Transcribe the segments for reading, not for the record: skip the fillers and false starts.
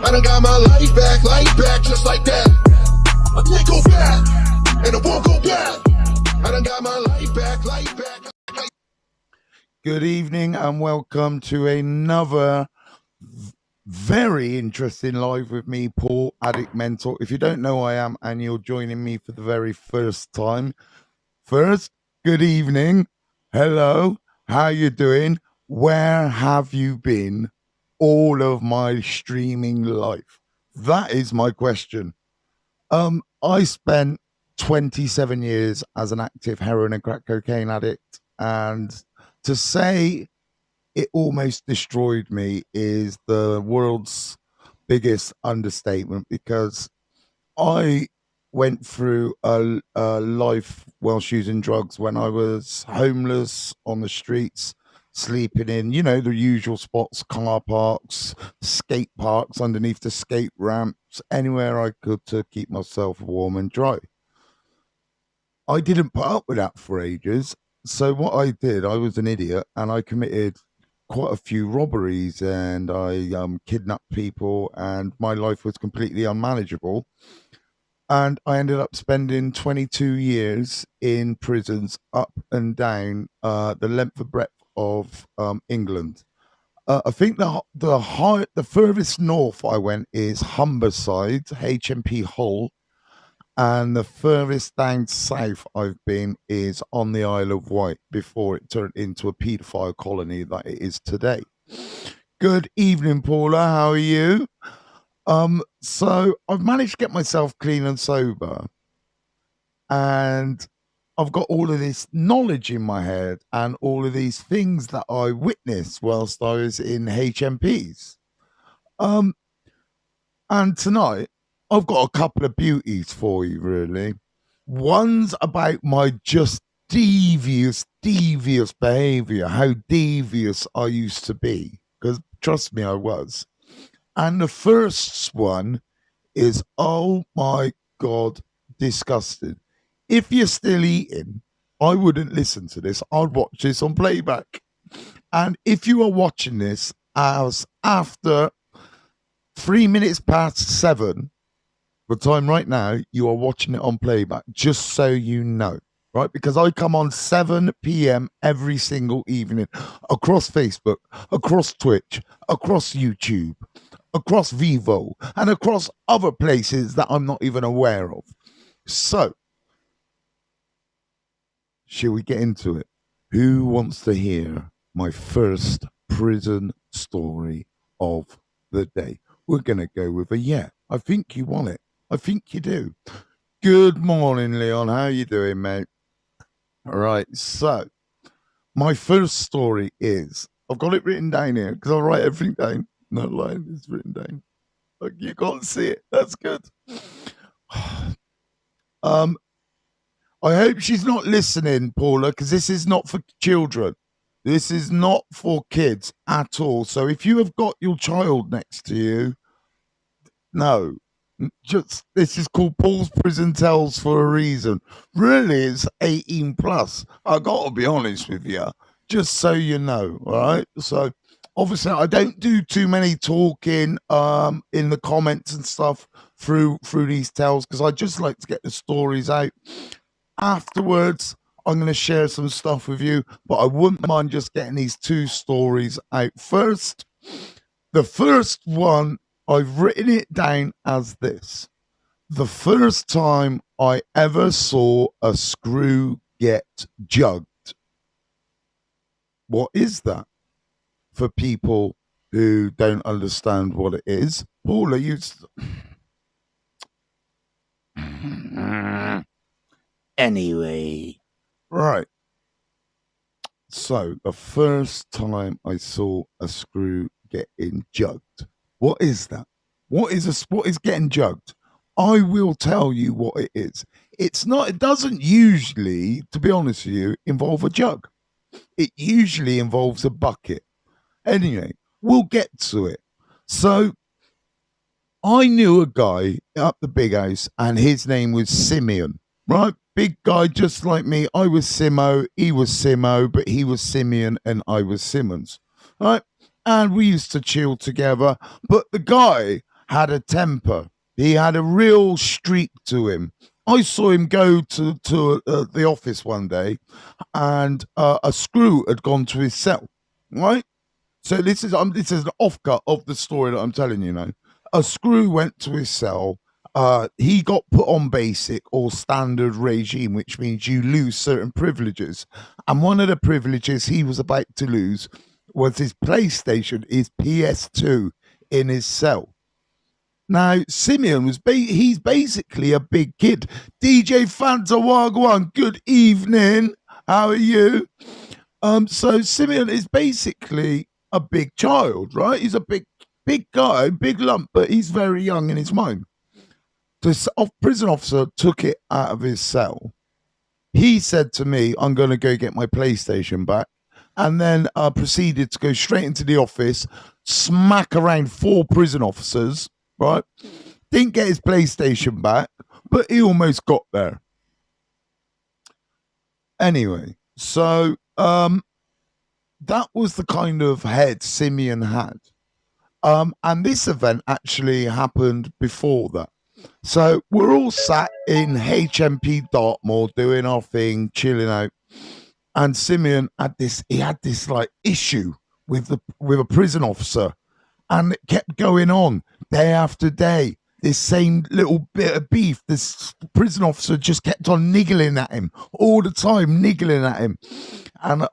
I done got my life back, just like that. I can't go back, and I won't go back. I done got my life back. Good evening and welcome to another very interesting live with me, Paul, Addict Mentor. If you don't know who I am and you're joining me for the very first time, first, good evening. Hello, how you doing? Where have you been all of my streaming life? That is my question. I spent 27 years as an active heroin and crack cocaine addict, and to say it almost destroyed me is the world's biggest understatement, because I went through a life whilst using drugs when I was homeless on the streets, sleeping in, the usual spots, car parks, skate parks, underneath the skate ramps, anywhere I could to keep myself warm and dry. I didn't put up with that for ages. So what I did, I was an idiot and I committed quite a few robberies and I kidnapped people, and my life was completely unmanageable. And I ended up spending 22 years in prisons up and down the length and breadth of England. I think the furthest north I went is Humberside, HMP Hull, and the furthest down south I've been is on the Isle of Wight before it turned into a paedophile colony that it is today. Good evening, Paula. How are you? So I've managed to get myself clean and sober, and I've got all of this knowledge in my head and all of these things that I witnessed whilst I was in HMPs. And tonight I've got a couple of beauties for you, really. One's about my just devious behavior, how devious I used to be, because trust me, I was. And the first one is, oh my God, disgusting. If you're still eating, I wouldn't listen to this. I'd watch this on playback. And if you are watching this as after 3 minutes past 7, the time right now, you are watching it on playback, just so you know, right? Because I come on 7 p.m. every single evening across Facebook, across Twitch, across YouTube, across Vivo, and across other places that I'm not even aware of. So, shall we get into it? Who wants to hear my first prison story of the day? We're going to go with a yeah. I think you want it. I think you do. Good morning, Leon. How you doing, mate? All right. So, my first story is, I've got it written down here because I write everything down. No line is written down. Like, you can't see it. That's good. I hope she's not listening, Paula, because this is not for children. This is not for kids at all. So if you have got your child next to you, no. Just, this is called Paul's Prison Tales for a reason. Really, it's 18 plus. I got to be honest with you, just so you know. All right. So obviously, I don't do too many talking in the comments and stuff through these tales, because I just like to get the stories out. Afterwards, I'm going to share some stuff with you, but I wouldn't mind just getting these two stories out first. The first one, I've written it down as this: the first time I ever saw a screw get jugged. What is that? For people who don't understand what it is, Paula, you... Anyway. Right. So, the first time I saw a screw getting jugged. What is that? What is getting jugged? I will tell you what it is. It doesn't usually, to be honest with you, involve a jug. It usually involves a bucket. Anyway, we'll get to it. So, I knew a guy up the big house, and his name was Simeon, right? Big guy, just like me. I was Simo, he was Simo, but he was Simeon and I was Simmons, right? And we used to chill together. But the guy had a temper. He had a real streak to him. I saw him go to the office one day, and a screw had gone to his cell. Right. So this is an offcut of the story that I'm telling you now. A screw went to his cell. He got put on basic or standard regime, which means you lose certain privileges. And one of the privileges he was about to lose was his PlayStation, his PS2 in his cell. Now, Simeon he's basically a big kid. DJ Fanta Wagwan, good evening. How are you? So Simeon is basically a big child, right? He's a big guy, big lump, but he's very young in his mind. The prison officer took it out of his cell. He said to me, I'm going to go get my PlayStation back. And then proceeded to go straight into the office, smack around 4 prison officers, right? Didn't get his PlayStation back, but he almost got there. Anyway, so that was the kind of head Simeon had. And this event actually happened before that. So we're all sat in HMP Dartmoor doing our thing, chilling out. And Simeon had this like issue with a prison officer, and it kept going on day after day. This same little bit of beef. This prison officer just kept on niggling at him all the time, niggling at him. And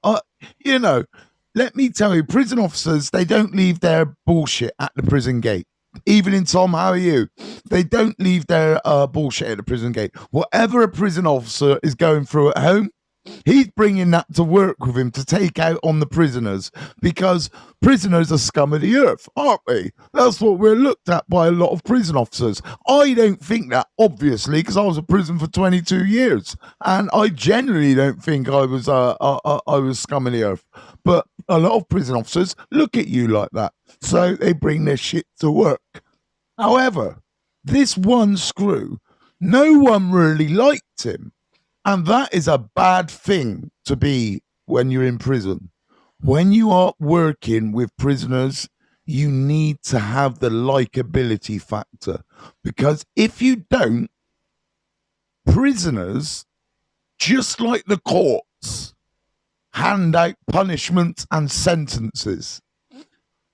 let me tell you, prison officers, they don't leave their bullshit at the prison gate. Even in Tom, how are you? They don't leave their bullshit at the prison gate. Whatever a prison officer is going through at home, he's bringing that to work with him to take out on the prisoners, because prisoners are scum of the earth, aren't we? That's what we're looked at by a lot of prison officers. I don't think that, obviously, because I was in prison for 22 years, and I generally don't think I was scum of the earth. But a lot of prison officers look at you like that, so they bring their shit to work. However, this one screw, no one really liked him. And that is a bad thing to be when you're in prison. When you are working with prisoners, you need to have the likability factor. Because if you don't, prisoners, just like the courts, hand out punishments and sentences.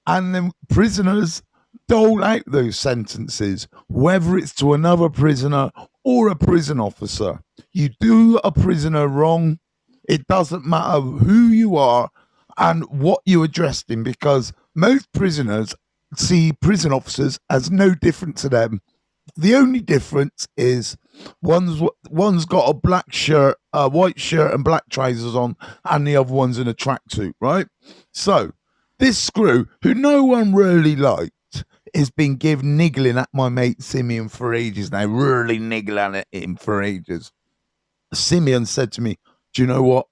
And then prisoners dole out those sentences, whether it's to another prisoner or a prison officer. You do a prisoner wrong, it doesn't matter who you are and what you addressed him, because most prisoners see prison officers as no different to them. The only difference is one's got a black shirt, a white shirt and black trousers on, and the other one's in a tracksuit, right? So this screw, who no one really liked, has been niggling at my mate Simeon for ages now, really niggling at him for ages. Simeon said to me, do you know what?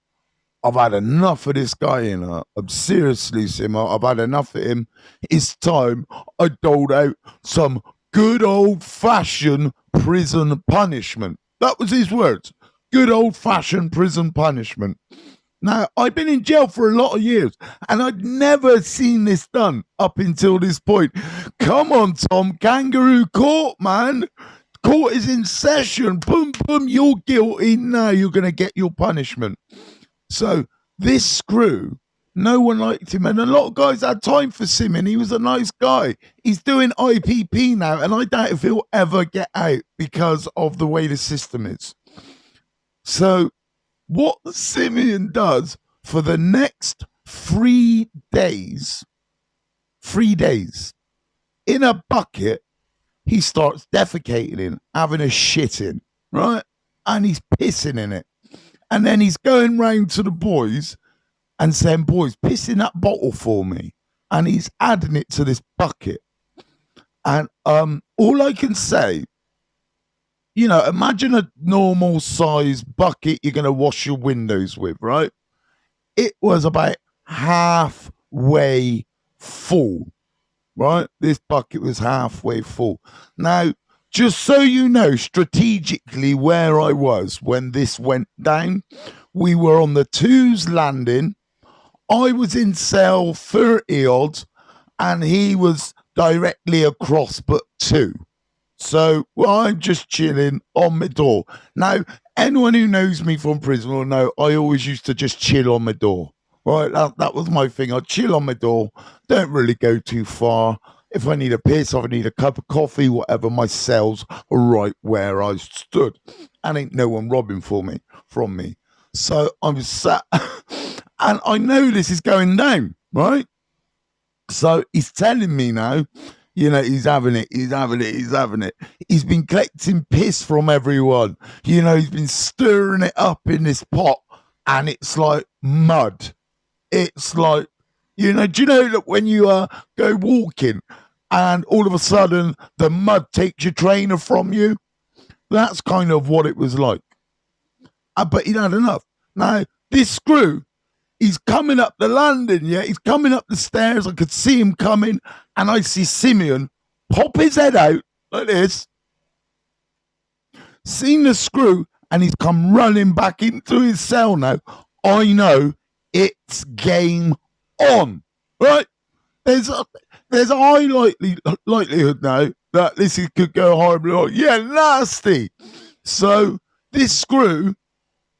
I've had enough of this guy, I'm seriously, Simeon, I've had enough of him. It's time I doled out some good old-fashioned prison punishment. That was his words. Good old-fashioned prison punishment. Now, I've been in jail for a lot of years, and I'd never seen this done up until this point. Come on, Tom. Kangaroo court, man. Court is in session. Boom, boom, you're guilty. Now you're going to get your punishment. So this screw, no one liked him, and a lot of guys had time for Simeon. He was a nice guy. He's doing IPP now, and I doubt if he'll ever get out because of the way the system is. So what Simeon does for the next 3 days, in a bucket, he starts defecating in, having a shit in, right? And he's pissing in it. And then he's going round to the boys and saying, boys, piss in that bottle for me. And he's adding it to this bucket. And all I can say, imagine a normal size bucket you're going to wash your windows with, right? It was about halfway full, right? This bucket was halfway full. Now, just so you know strategically where I was when this went down, we were on the 2's landing. I was in cell 30 odd, and he was directly across but two. So I'm just chilling on my door. Now, anyone who knows me from prison will know I always used to just chill on my door. Right, that was my thing. I'd chill on my door, don't really go too far. If I need a piss, if I need a cup of coffee, whatever, my cell's right where I stood. And ain't no one robbing from me. So I'm sat, and I know this is going down, right? So he's telling me now, he's having it. He's been collecting piss from everyone. He's been stirring it up in this pot, and it's like mud. It's like, do you know that when you go walking and all of a sudden the mud takes your trainer from you? That's kind of what it was like. But he'd had enough. Now, this screw, he's coming up the landing, yeah? He's coming up the stairs. I could see him coming, and I see Simeon pop his head out like this, seen the screw, and he's come running back into his cell now. I know it's game on, right? There's a high likelihood now that this could go horribly wrong. Yeah, nasty. So this screw,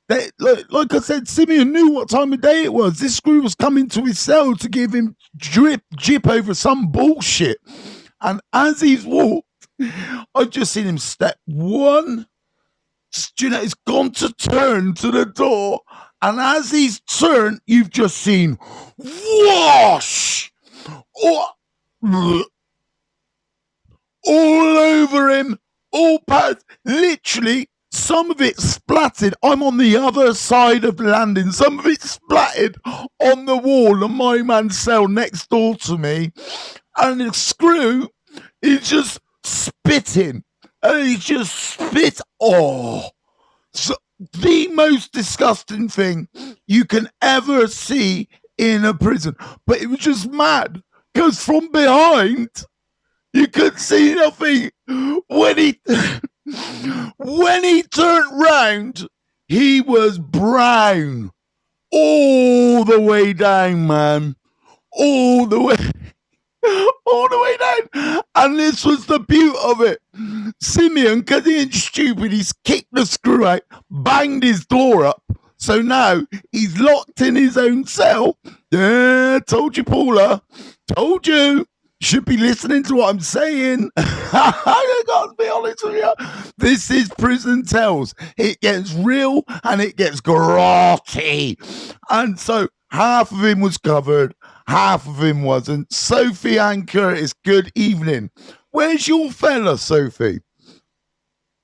like I said, Simeon knew what time of day it was. This screw was coming to his cell to give him jip over some bullshit. And as he's walked, I've just seen him step one. It's gone to turn to the door. And as he's turned, you've just seen whoosh all over him, all past, literally. Some of it splattered. I'm on the other side of the landing. Some of it splattered on the wall of my man's cell next door to me. And the screw is just spitting. And he just spit. Oh. So, the most disgusting thing you can ever see in a prison. But it was just mad. Because from behind, you could see nothing. When he turned round, he was brown. All the way down, man. All the way down. And this was the beauty of it. Simeon, because he ain't stupid, he's kicked the screw out, banged his door up. So now he's locked in his own cell. Yeah, told you, Paula. Told you. Should be listening to what I'm saying. I got to be honest with you. This is Prison Tales. It gets real and it gets grotty. And so half of him was covered, half of him wasn't. Sophie and Curtis, good evening. Where's your fella, Sophie?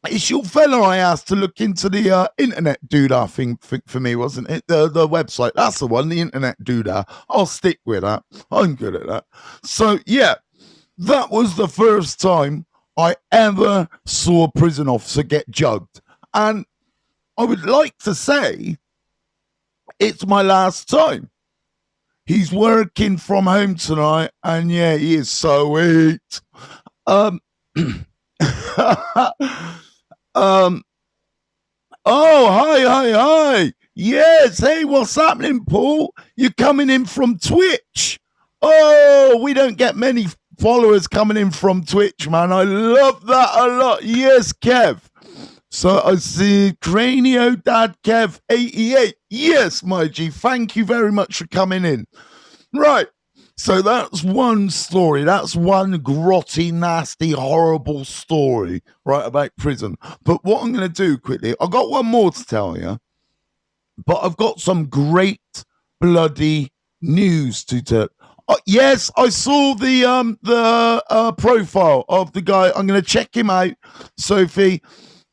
It's your fella I asked to look into the internet doodah thing for me, wasn't it? The website. That's the one, the internet doodah. I'll stick with that. I'm good at that. So, yeah, that was the first time I ever saw a prison officer get jugged. And I would like to say it's my last time. He's working from home tonight, and yeah, he is so sweet. Oh, hi. Yes, hey, what's happening, Paul? You're coming in from Twitch. Oh, we don't get many followers coming in from Twitch, man. I love that a lot. Yes, Kev. So I see Cranio Dad Kev 88. Yes, my G. Thank you very much for coming in. Right. So that's one story. That's one grotty, nasty, horrible story, right, about prison. But what I'm going to do quickly, I've got one more to tell you, but I've got some great bloody news to tell. Yes, I saw the profile of the guy. I'm going to check him out, Sophie.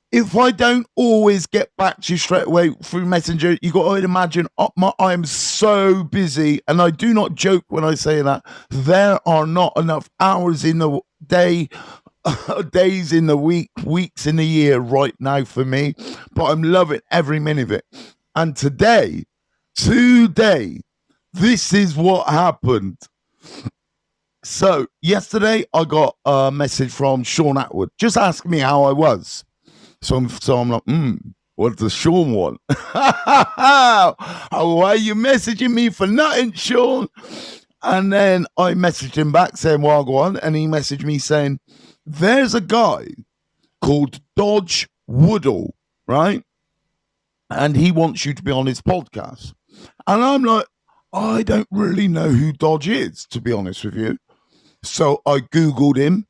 If I don't always get back to you straight away through Messenger, you got to imagine I am so busy, and I do not joke when I say that. There are not enough hours in the day, days in the week, weeks in the year right now for me, but I'm loving every minute of it. And today, this is what happened. So yesterday, I got a message from Sean Atwood, just asking me how I was. So I'm like, what does Sean want? Why are you messaging me for nothing, Sean? And then I messaged him back saying, well, go on. And he messaged me saying, there's a guy called Dodge Woodall, right? And he wants you to be on his podcast. And I'm like, I don't really know who Dodge is, to be honest with you. So I Googled him.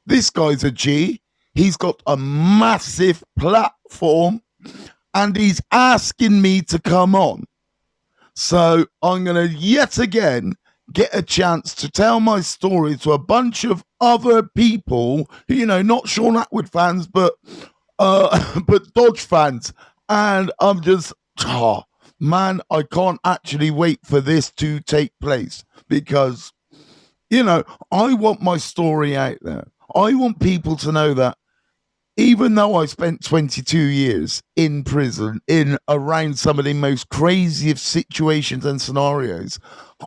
This guy's a G. He's got a massive platform and he's asking me to come on. So I'm going to yet again get a chance to tell my story to a bunch of other people, you know, not Sean Atwood fans, but Dodge fans. And I'm just, man, I can't actually wait for this to take place because, you know, I want my story out there. I want people to know that even though I spent 22 years in prison, in around some of the most craziest situations and scenarios,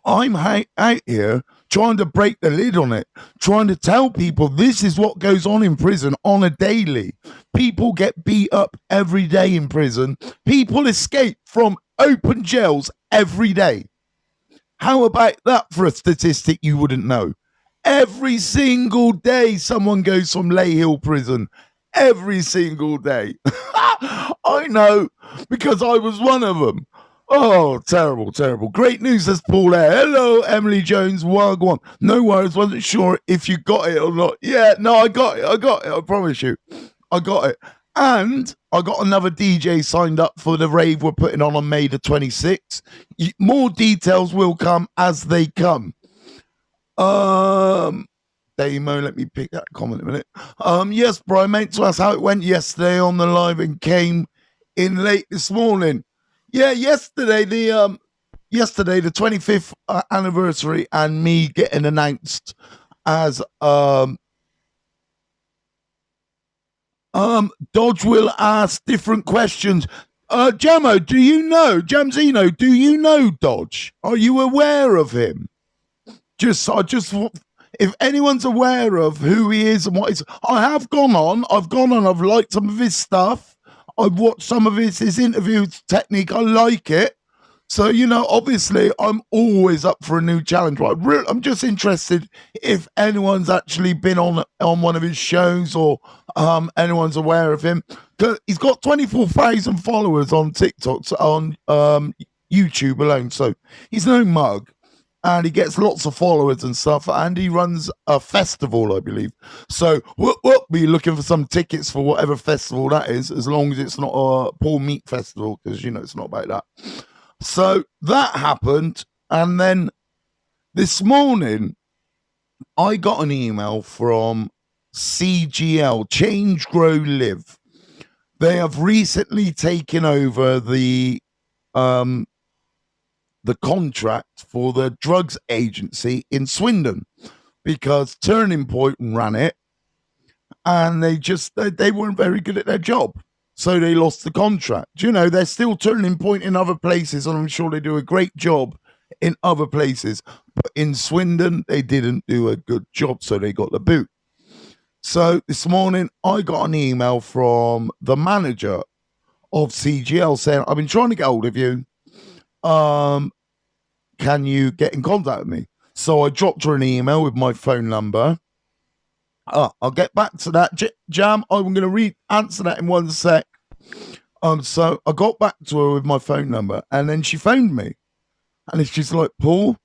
I'm out here trying to break the lid on it, trying to tell people this is what goes on in prison on a daily. People get beat up every day in prison. People escape from open jails every day. How about that for a statistic you wouldn't know? Every single day someone goes from Lay Hill prison. Every single day. I know, because I was one of them. Oh, terrible, terrible. Great news, says Paul there. Hello, Emily Jones. Wagwan. No worries, wasn't sure if you got it or not. Yeah, no, I got it. I promise you. I got it. And I got another DJ signed up for the rave we're putting on May the 26th. More details will come as they come. Damo, let me pick that comment a minute. Yes, bro, I meant to ask how it went yesterday on the live and came in late this morning. Yeah, yesterday the 25th anniversary and me getting announced as Dodge will ask different questions. Jamzino, do you know Dodge? Are you aware of him? If anyone's aware of who he is and what he's, I've liked some of his stuff. I've watched some of his interview technique. I like it. So, you know, obviously I'm always up for a new challenge. Right? I'm just interested if anyone's actually been on one of his shows or anyone's aware of him. He's got 24,000 followers on TikTok, on YouTube alone. So he's no mug. And he gets lots of followers and stuff, and he runs a festival, I believe. So we'll be looking for some tickets for whatever festival that is, as long as it's not a Paul Meat Festival, because, you know, it's not about that. So that happened, and then this morning, I got an email from CGL, Change, Grow, Live. They have recently taken over the contract for the drugs agency in Swindon because Turning Point ran it and they weren't very good at their job. So they lost the contract. You know, they're still Turning Point in other places and I'm sure they do a great job in other places. But in Swindon, they didn't do a good job, so they got the boot. So this morning, I got an email from the manager of CGL saying, I've been trying to get hold of you. Can you get in contact with me? So I dropped her an email with my phone number. I'll get back to that. Jam, I'm going to answer that in one sec. So I got back to her with my phone number and then she phoned me. And she's like, Paul,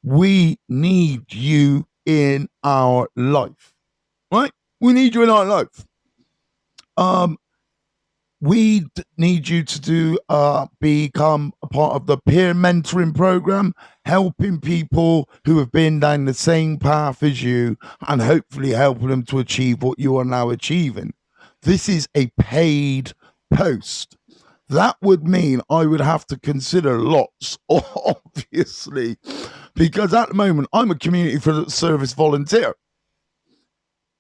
we need you in our life. Right? We need you in our life. We need you to become a part of the peer mentoring program, helping people who have been down the same path as you and hopefully helping them to achieve what you are now achieving. This is a paid post. That would mean I would have to consider lots, obviously, because at the moment I'm a community service volunteer.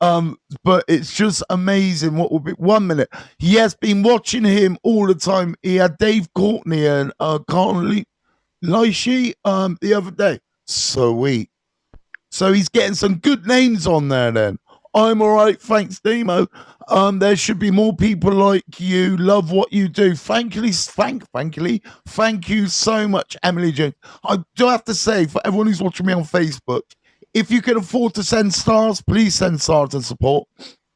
But it's just amazing what will be 1 minute. He has been watching him all the time. He had Dave Courtney and Carly Leishi the other day. Sweet. So he's getting some good names on there then. I'm all right, thanks, Demo. There should be more people like you. Love what you do. Thank you so much, Emily Jones. I do have to say, for everyone who's watching me on Facebook, if you can afford to send stars, please send stars and support.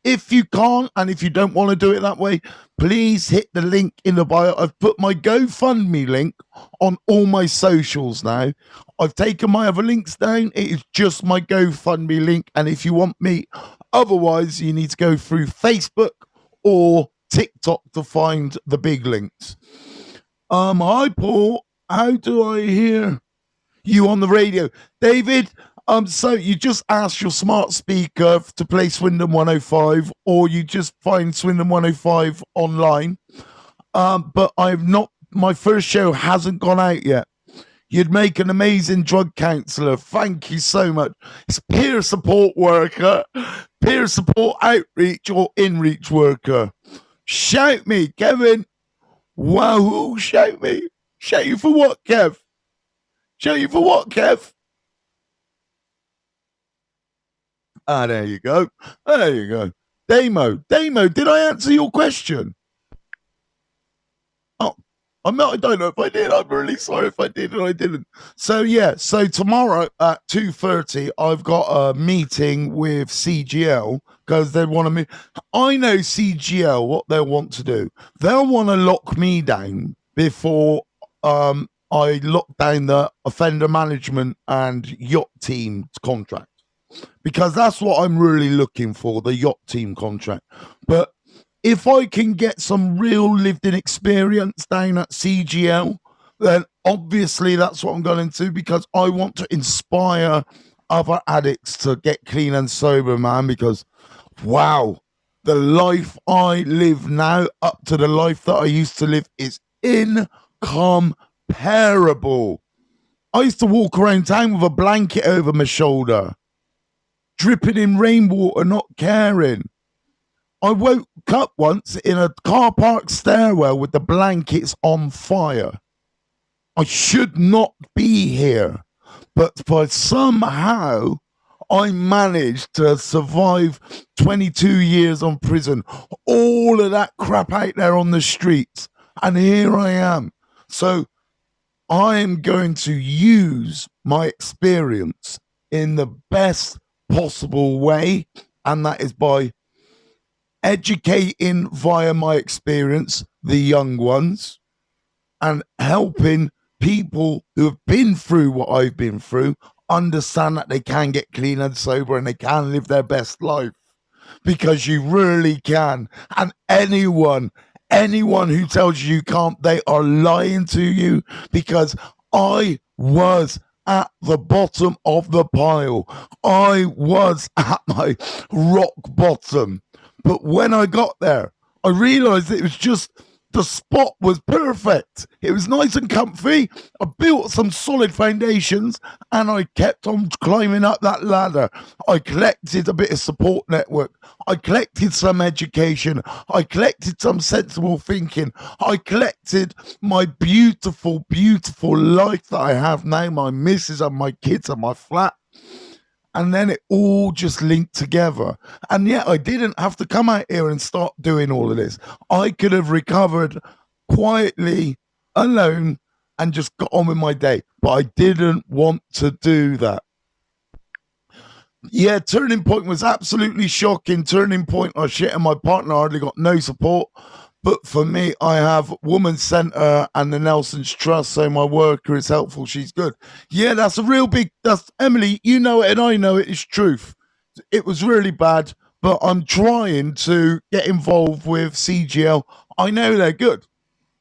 If you can't, and if you don't want to do it that way, please hit the link in the bio. I've put my GoFundMe link on all my socials now. I've taken my other links down. It is just my GoFundMe link. And if you want me, otherwise, you need to go through Facebook or TikTok to find the big links. Hi, Paul. How do I hear you on the radio? David, so you just ask your smart speaker to play Swindon 105, or you just find Swindon 105 online. But my first show hasn't gone out yet. You'd make an amazing drug counselor. Thank you so much. It's peer support worker, peer support outreach or in-reach worker. Shout me, Kevin. Wahoo, shout me. Shout you for what, Kev? Shout you for what, Kev? Ah, there you go. There you go. Damo, did I answer your question? Oh, I don't know if I did. I'm really sorry if I did or I didn't. So tomorrow at 2:30, I've got a meeting with CGL because they want to meet. I know CGL, what they'll want to do. They'll want to lock me down before I lock down the offender management and yacht team contract. Because that's what I'm really looking for, the yacht team contract. But if I can get some real lived-in experience down at CGL, then obviously that's what I'm going to, because I want to inspire other addicts to get clean and sober, man, because, wow, the life I live now up to the life that I used to live is incomparable. I used to walk around town with a blanket over my shoulder, dripping in rainwater, not caring. I woke up once in a car park stairwell with the blankets on fire. I should not be here, but somehow I managed to survive 22 years on prison, all of that crap out there on the streets, and here I am. So I am going to use my experience in the best possible way, and that is by educating via my experience the young ones and helping people who have been through what I've been through understand that they can get clean and sober and they can live their best life, because you really can. And anyone who tells you can't, they are lying to you, because I was at the bottom of the pile. I was at my rock bottom. But when I got there, I realized it was just, the spot was perfect. It was nice and comfy. I built some solid foundations and I kept on climbing up that ladder. I collected a bit of support network. I collected some education. I collected some sensible thinking. I collected my beautiful, beautiful life that I have now, my missus and my kids and my flat. And then it all just linked together. And yet I didn't have to come out here and start doing all of this. I could have recovered quietly, alone, and just got on with my day. But I didn't want to do that. Yeah, Turning Point was absolutely shocking. Turning Point, I shit, and my partner hardly got no support. But for me, I have Women's Centre and the Nelson's Trust, so my worker is helpful. She's good. Yeah, that's a real big, that's Emily, you know it and I know it, it's truth. It was really bad, but I'm trying to get involved with CGL. I know they're good.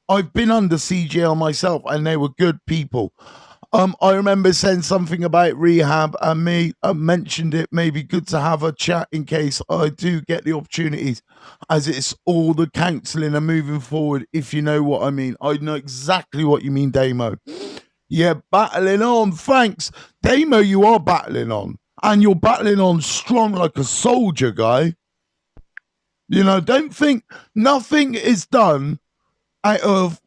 I've been under CGL myself and they were good people. I remember saying something about rehab, and me mentioned it. Maybe good to have a chat in case I do get the opportunities, as it's all the counselling and moving forward, if you know what I mean. I know exactly what you mean, Damo. Yeah, battling on. Thanks. Damo, you are battling on. And you're battling on strong like a soldier, guy. You know, don't think nothing is done out of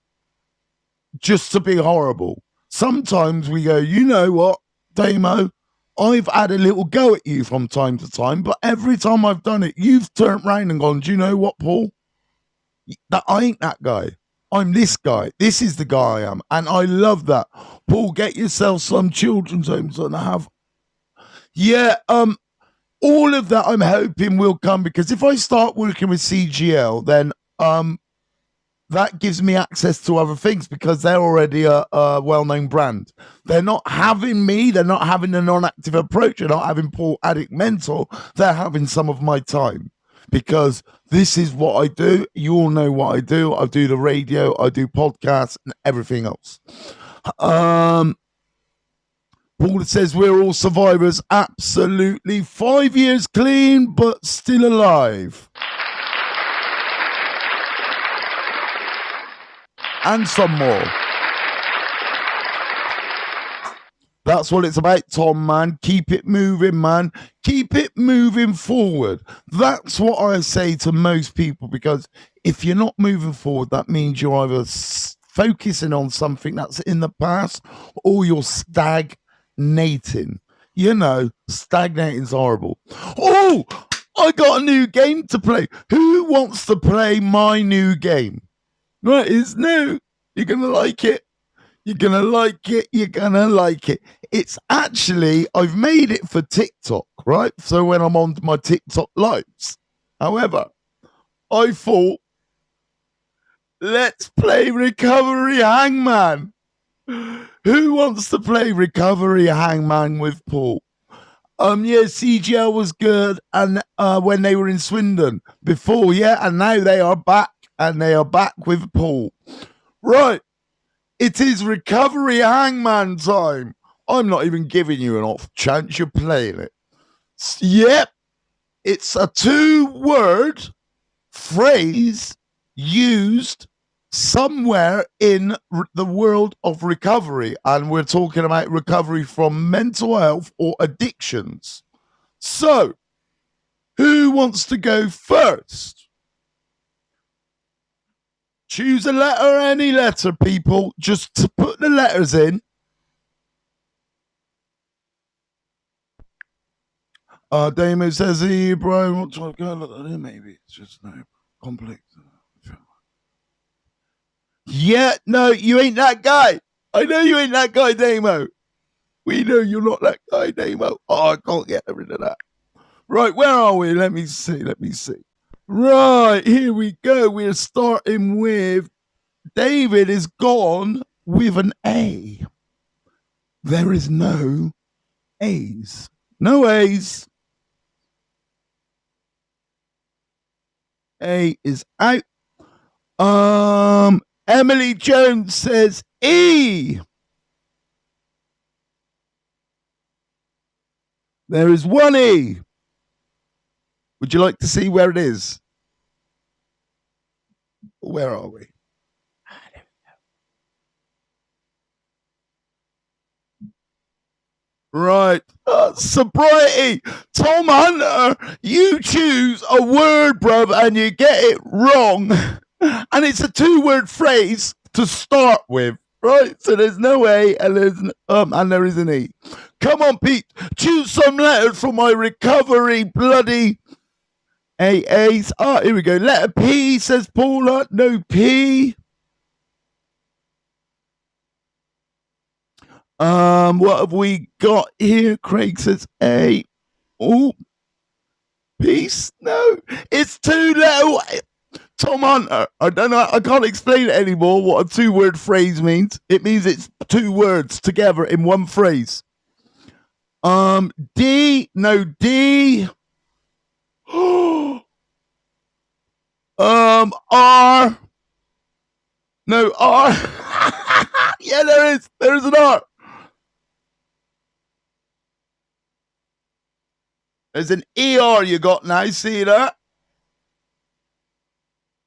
just to be horrible. Sometimes we go, you know what, Damo, I've had a little go at you from time to time, but every time I've done it, you've turned round and gone, do you know what, Paul? That I ain't that guy. I'm this guy. This is the guy I am. And I love that. Paul, get yourself some children's homes and have. Yeah, all of that I'm hoping will come, because if I start working with CGL, then that gives me access to other things, because they're already a well-known brand. They're not having me. They're not having a non-active approach. They're not having Paul Addict Mentor. They're having some of my time, because this is what I do. You all know what I do. I do the radio. I do podcasts and everything else. Paul says we're all survivors. Absolutely. 5 years clean, but still alive. And some more. That's what it's about, Tom, man. Keep it moving, man. Keep it moving forward. That's what I say to most people, because if you're not moving forward, that means you're either focusing on something that's in the past, or you're stagnating. You know, stagnating's horrible. Oh, I got a new game to play. Who wants to play my new game? Right, it's new. You're going to like it. You're going to like it. You're going to like it. It's actually, I've made it for TikTok, right? So when I'm on my TikTok lives. However, I thought, let's play Recovery Hangman. Who wants to play Recovery Hangman with Paul? Yeah, CGL was good, and when they were in Swindon before, yeah, and now they are back, and they are back with Paul. Right. It is Recovery Hangman time. I'm not even giving you an off chance. You're playing it. Yep. It's a 2-word phrase used somewhere in the world of recovery. And we're talking about recovery from mental health or addictions. So, who wants to go first? Choose a letter, any letter, people. Just to put the letters in. Damo says, hey, Brian, what type of girl? Maybe it's just no complex. Yeah, no, you ain't that guy. I know you ain't that guy, Damo. We know you're not that guy, Damo. Oh, I can't get rid of that. Right, where are we? Let me see. Right, here we go. We're starting with David is gone with an A. There is no A's. No A's. A is out. Emily Jones says E. There is one E. Would you like to see where it is? Where are we? Right. Sobriety. Tom Hunter, you choose a word, bruv, and you get it wrong. And it's a 2-word phrase to start with. Right? So there's no A and there is an E. Come on, Pete. Choose some letters for my recovery bloody AAs. Here we go. Letter P, says Paula. No P. What have we got here? Craig says A. Oh, peace. No, it's 2 letter. Tom Hunter. I don't know. I can't explain it anymore. What a 2-word phrase means. It means it's 2 words together in one phrase. D. No D. R. No R. Yeah, there is. There's an R. There's an ER you got now. See that?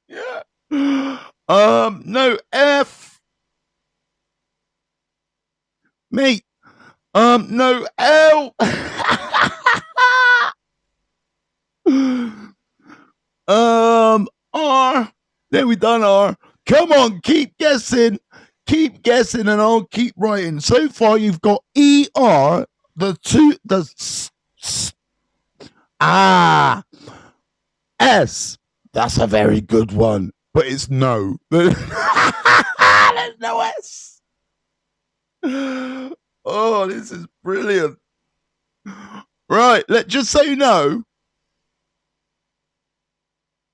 Yeah. No F. Mate. No L. R. There we done R. Come on, keep guessing. Keep guessing and I'll keep writing. So far you've got ER, ah, S. That's a very good one, but it's no. There's no S. Oh, this is brilliant. Right, let's just say no.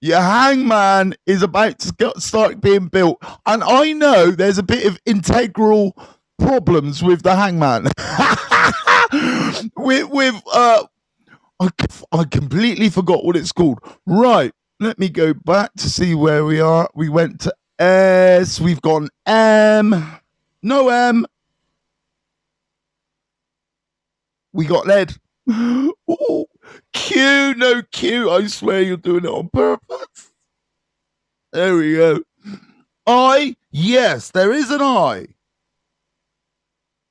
Your hangman is about to start being built, and I know there's a bit of integral problems with the hangman. I completely forgot what it's called. Right, let me go back to see where we are. We went to S. We've gone M. No M. We got lead. Ooh. Q, no Q. I swear you're doing it on purpose. There we go. I, yes, there is an I.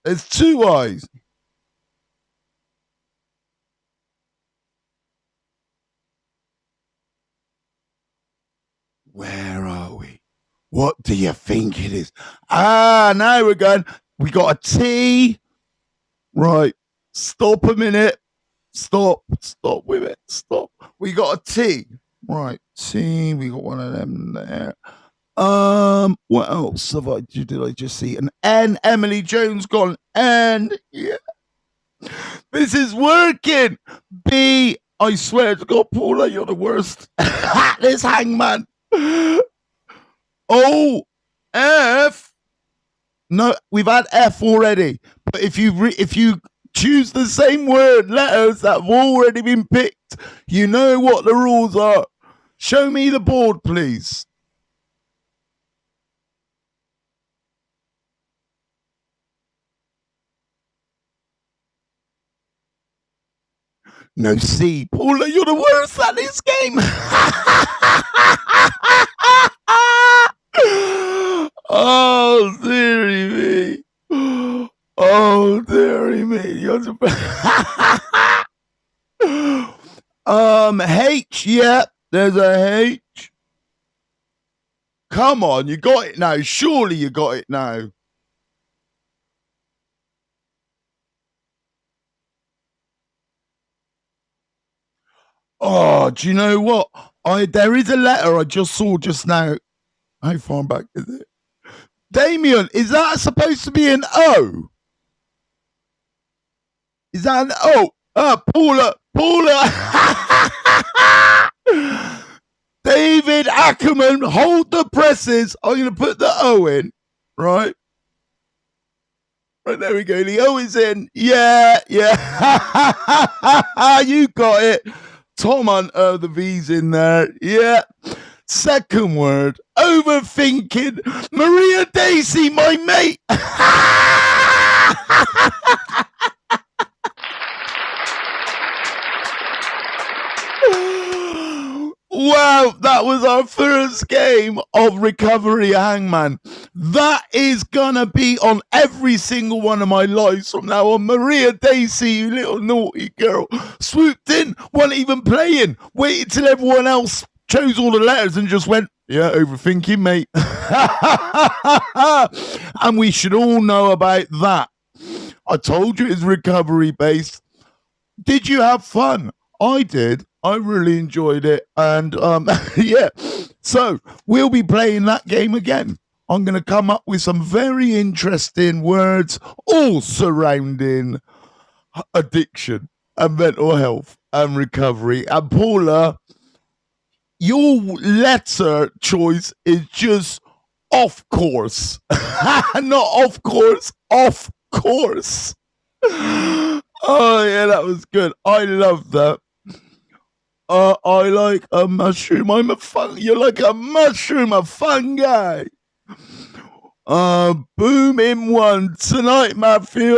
There's two I's. Where are we? What do you think it is? Ah, now we're going. We got a T. Right. Stop a minute. Stop with it. Stop. We got a T. Right. T. We got one of them there. What else have I did I just see? An N. Emily Jones gone. N. Yeah. This is working. B. I swear to God, Paula, you're the worst. This hangman. O. F. No, we've had F already. But if you choose the same word letters that have already been picked, you know what the rules are. Show me the board, please. No C. Paula, you're the worst at this game. Oh, dearie me. Oh, dearie me. You're H, yeah, there's a H. Come on, you got it now. Surely you got it now. Oh, do you know what? There is a letter I just saw just now. How far back is it? Damien, is that supposed to be an O? Is that an O? Paula. David Ackerman, hold the presses. I'm going to put the O in, right? Right, there we go. The O is in. Yeah. You got it. Tom Hunter, the V's in there. Yeah. Second word, overthinking. Maria Daisy, my mate. Wow, that was our first game of Recovery Hangman. That is gonna be on every single one of my lives from now on. Maria Daisy, you little naughty girl, swooped in, wasn't even playing, waited till everyone else chose all the letters and just went, yeah, overthinking, mate. And we should all know about that. I told you it's recovery based. Did you have fun? I did. I really enjoyed it. And yeah, so we'll be playing that game again. I'm going to come up with some very interesting words, all surrounding addiction and mental health and recovery. And Paula, your letter choice is just off course. Not off course, off course. Oh, yeah, that was good. I love that. I like a mushroom. You're like a mushroom, a fun guy. Boom in one tonight, Matthew.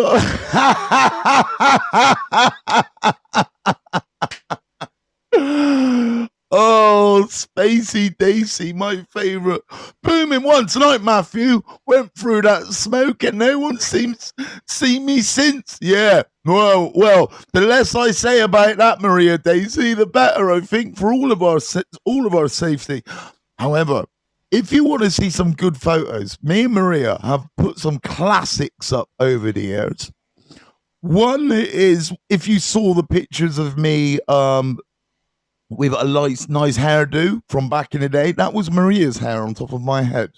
Oh, Spacey Daisy, my favourite. Booming one tonight, Matthew. Went through that smoke and no one seems seen me since. Yeah. Well, the less I say about that, Maria Daisy, the better, I think, for all of our safety. However, if you want to see some good photos, me and Maria have put some classics up over the years. One is, if you saw the pictures of me with a nice hairdo from back in the day, that was Maria's hair on top of my head.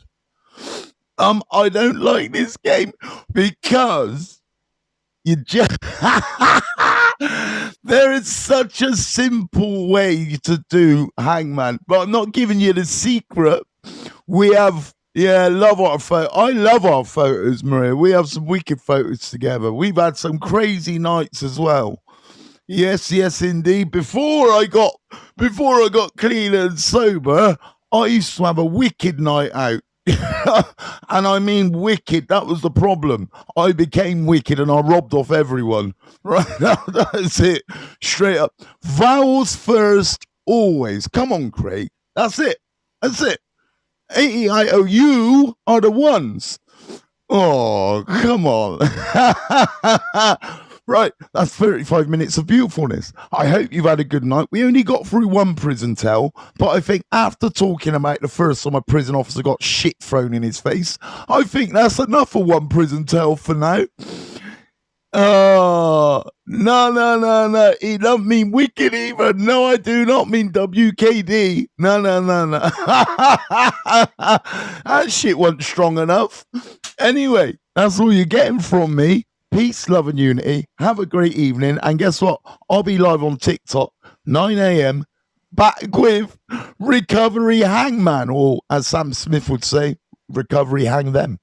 I don't like this game because you just there is such a simple way to do Hangman, but I'm not giving you the secret. We have, I love our photos, Maria. We have some wicked photos together. We've had some crazy nights as well. Yes, indeed. Before I got clean and sober, I used to have a wicked night out. And I mean wicked. That was the problem. I became wicked and I robbed off everyone. Right? That's it. Straight up. Vowels first, always. Come on, Craig. That's it. A-E-I-O-U are the ones. Oh, come on. Right, that's 35 minutes of beautifulness. I hope you've had a good night. We only got through one prison tell, but I think after talking about the first time a prison officer got shit thrown in his face, I think that's enough for one prison tell for now. Oh, no. He doesn't mean wicked either. No, I do not mean WKD. No. That shit wasn't strong enough. Anyway, that's all you're getting from me. Peace, love, and unity. Have a great evening. And guess what? I'll be live on TikTok, 9 a.m., back with Recovery Hangman, or as Sam Smith would say, Recovery Hang Them.